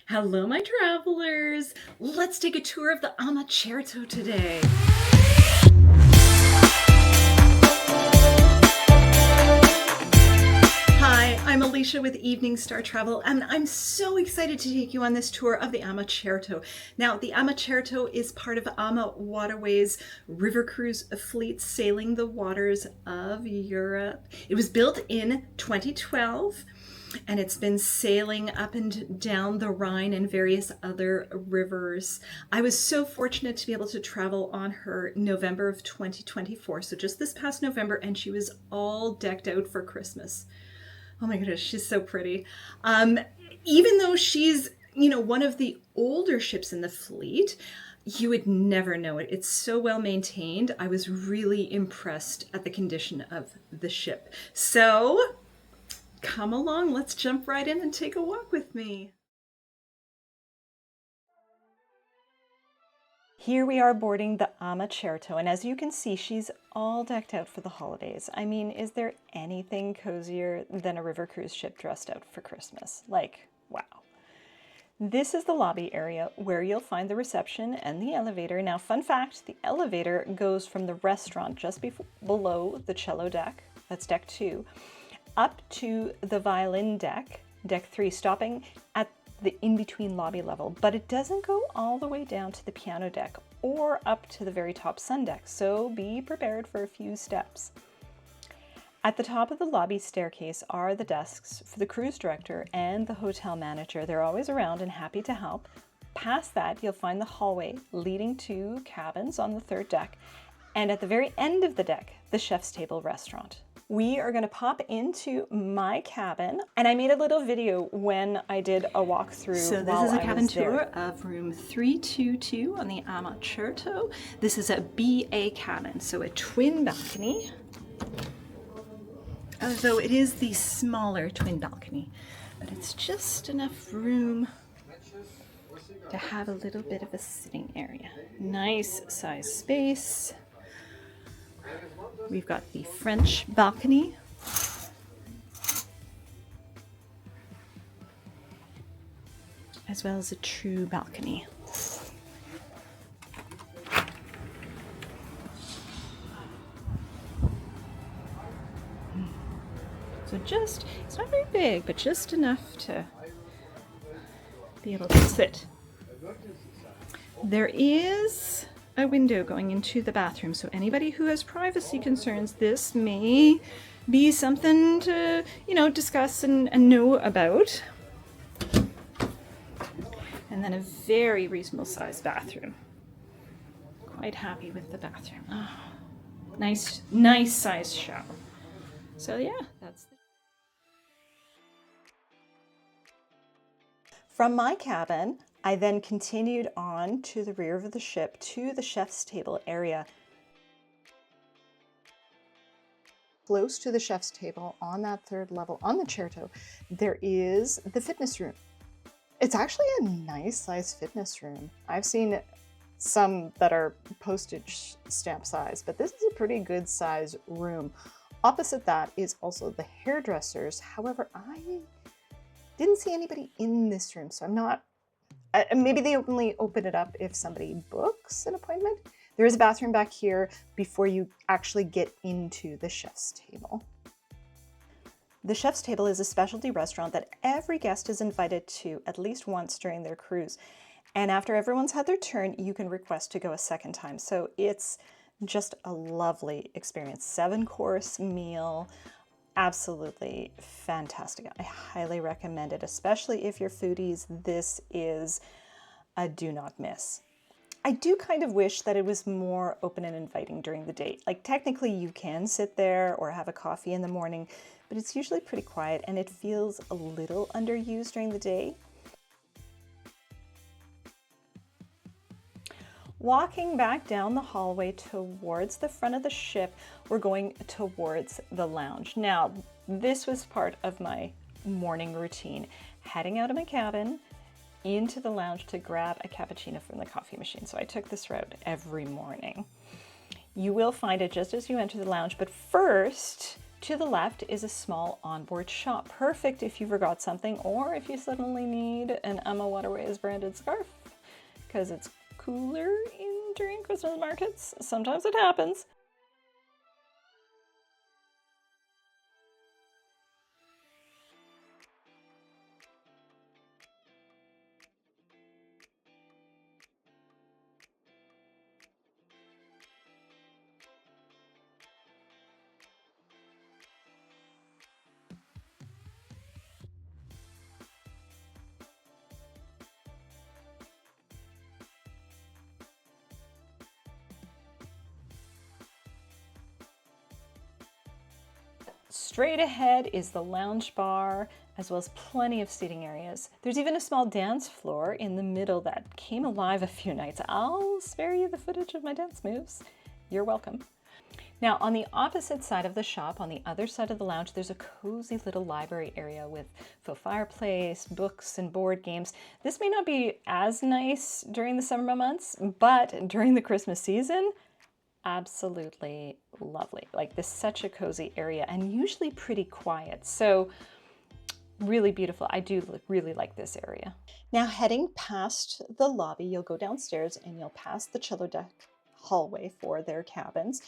Hello, my travelers. Let's take a tour of the AmaCerto today. Hi, I'm Alicia with Evening Star Travel, and I'm so excited to take you on this tour of the AmaCerto. Now, the AmaCerto is part of AmaWaterways river cruise fleet sailing the waters of Europe. It was built in 2012. And it's been sailing up and down the Rhine and various other rivers. I was so fortunate to be able to travel on her November of 2024, so just this past November, and she was all decked out for Christmas. Oh my goodness, she's so pretty. Even though she's, one of the older ships in the fleet, you would never know it. It's so well maintained. I was really impressed at the condition of the ship. So come along, let's jump right in and take a walk with me. Here we are boarding the AmaCerto, and as you can see, she's all decked out for the holidays. I mean, is there anything cozier than a river cruise ship dressed out for Christmas? Like, wow. This is the lobby area where you'll find the reception and the elevator. Now, fun fact, the elevator goes from the restaurant just below the cello deck, that's deck 2, up to the Violin Deck, deck 3, stopping at the in-between lobby level, but it doesn't go all the way down to the piano deck or up to the very top sun deck, so be prepared for a few steps. At the top of the lobby staircase are the desks for the cruise director and the hotel manager. They're always around and happy to help. Past that, you'll find the hallway leading to cabins on the 3rd deck, and at the very end of the deck, the chef's table restaurant. We are going to pop into my cabin, and I made a little video when I did a walkthrough. So this is a cabin tour of room 322 on the AmaCerto. This is a BA cabin, so a twin balcony. Although it is the smaller twin balcony, but it's just enough room to have a little bit of a sitting area. Nice size space. We've got the French balcony. As well as a true balcony. So it's not very big, but just enough to be able to sit. There is a window going into the bathroom, so anybody who has privacy concerns, this may be something to, discuss and know about. And then a very reasonable sized bathroom. Quite happy with the bathroom. Oh, nice sized shower. So yeah, that's From my cabin, I then continued on to the rear of the ship to the chef's table area. Close to the chef's table on that 3rd level on the Certo, there is the fitness room. It's actually a nice size fitness room. I've seen some that are postage stamp size, but this is a pretty good size room. Opposite that is also the hairdressers. However, I didn't see anybody in this room, so I'm not. Maybe they only open it up if somebody books an appointment. There is a bathroom back here before you actually get into the chef's table. The chef's table is a specialty restaurant that every guest is invited to at least once during their cruise. And after everyone's had their turn, you can request to go a second time. So it's just a lovely experience. 7-course meal. Absolutely fantastic. I highly recommend it, especially if you're foodies. This is a do not miss. I do kind of wish that it was more open and inviting during the day. Like, technically you can sit there or have a coffee in the morning, but it's usually pretty quiet and it feels a little underused during the day. Walking back down the hallway towards the front of the ship, we're going towards the lounge. Now, this was part of my morning routine, heading out of my cabin into the lounge to grab a cappuccino from the coffee machine. So I took this route every morning. You will find it just as you enter the lounge, but first, To the left is a small onboard shop, perfect if you forgot something or if you suddenly need an AmaWaterways branded scarf, because it's cooler during Christmas markets. Sometimes it happens. Straight ahead is the lounge bar, as well as plenty of seating areas. There's even a small dance floor in the middle that came alive a few nights. I'll spare you the footage of my dance moves. You're welcome. Now, on the opposite side of the shop, on the other side of the lounge, there's a cozy little library area with faux fireplace, books, and board games. This may not be as nice during the summer months, but during the Christmas season, absolutely lovely. Like, this is such a cozy area and usually pretty quiet. So really beautiful. I do really like this area. Now, heading past the lobby, you'll go downstairs and you'll pass the chiller deck hallway for their cabins.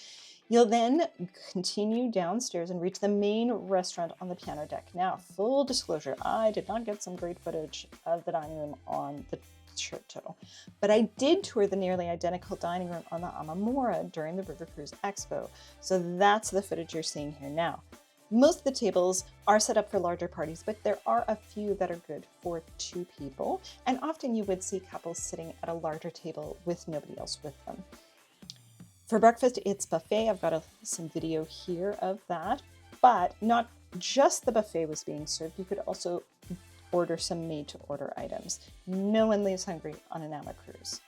You'll then continue downstairs and reach the main restaurant on the piano deck. Now, full disclosure, I did not get some great footage of the dining room on the AmaCerto, but I did tour the nearly identical dining room on the AmaMora during the River Cruise Expo. So that's the footage you're seeing here now. Most of the tables are set up for larger parties, but there are a few that are good for 2 people. And often you would see couples sitting at a larger table with nobody else with them. For breakfast, it's buffet. I've got some video here of that, but not just the buffet was being served. You could also order some made-to-order items. No one leaves hungry on an Ama cruise.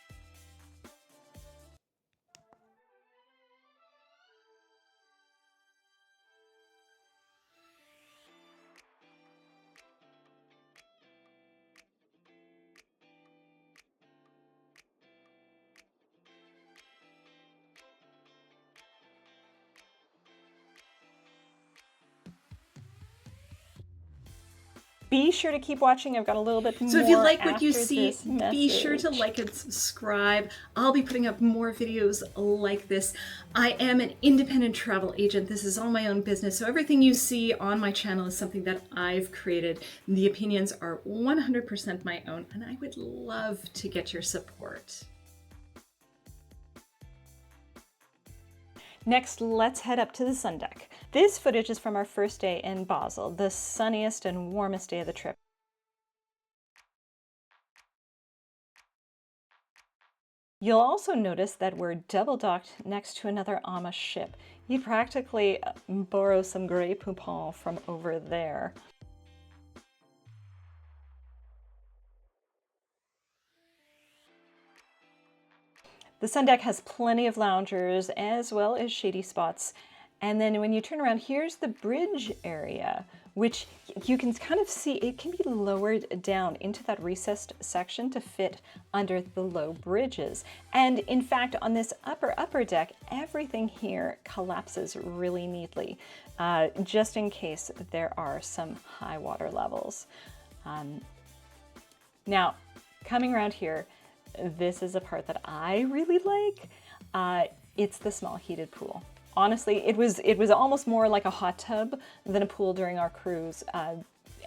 Be sure to keep watching. I've got a little bit more. So if you like what you see, be be sure to like and subscribe. I'll be putting up more videos like this. I am an independent travel agent. This is all my own business. So everything you see on my channel is something that I've created. The opinions are 100% my own, and I would love to get your support. Next, let's head up to the sun deck. This footage is from our first day in Basel, the sunniest and warmest day of the trip. You'll also notice that we're double docked next to another Ama ship. You practically borrow some Grey Poupon from over there. The sun deck has plenty of loungers as well as shady spots. And then when you turn around, here's the bridge area, which you can kind of see it can be lowered down into that recessed section to fit under the low bridges. And in fact, on this upper deck, everything here collapses really neatly, just in case there are some high water levels. Now, coming around here, this is a part that I really like. It's the small heated pool. Honestly, it was almost more like a hot tub than a pool during our cruise,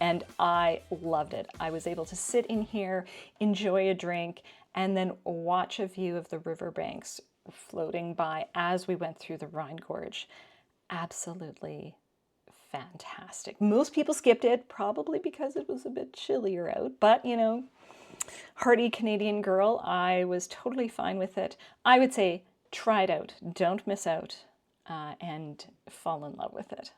and I loved it. I was able to sit in here, enjoy a drink, and then watch a view of the riverbanks floating by as we went through the Rhine Gorge. Absolutely fantastic. Most people skipped it, probably because it was a bit chillier out, but you know, hardy Canadian girl, I was totally fine with it. I would say try it out, don't miss out, and fall in love with it.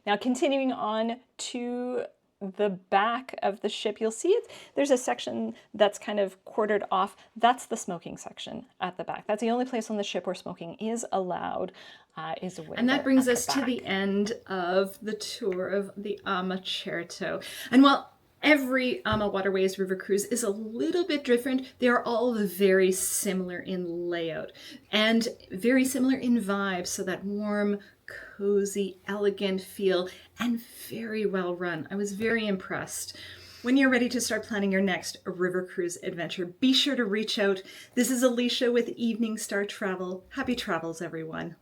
Now, continuing on to the back of the ship, you'll see it. There's a section that's kind of quartered off. That's the smoking section at the back. That's the only place on the ship where smoking is allowed. And that brings us to the end of the tour of the AmaCerto. And while every AmaWaterways river cruise is a little bit different, they are all very similar in layout and very similar in vibe. So that warm, cozy, elegant feel and very well run. I was very impressed. When you're ready to start planning your next river cruise adventure, be sure to reach out. This is Alicia with Evening Star Travel. Happy travels, everyone.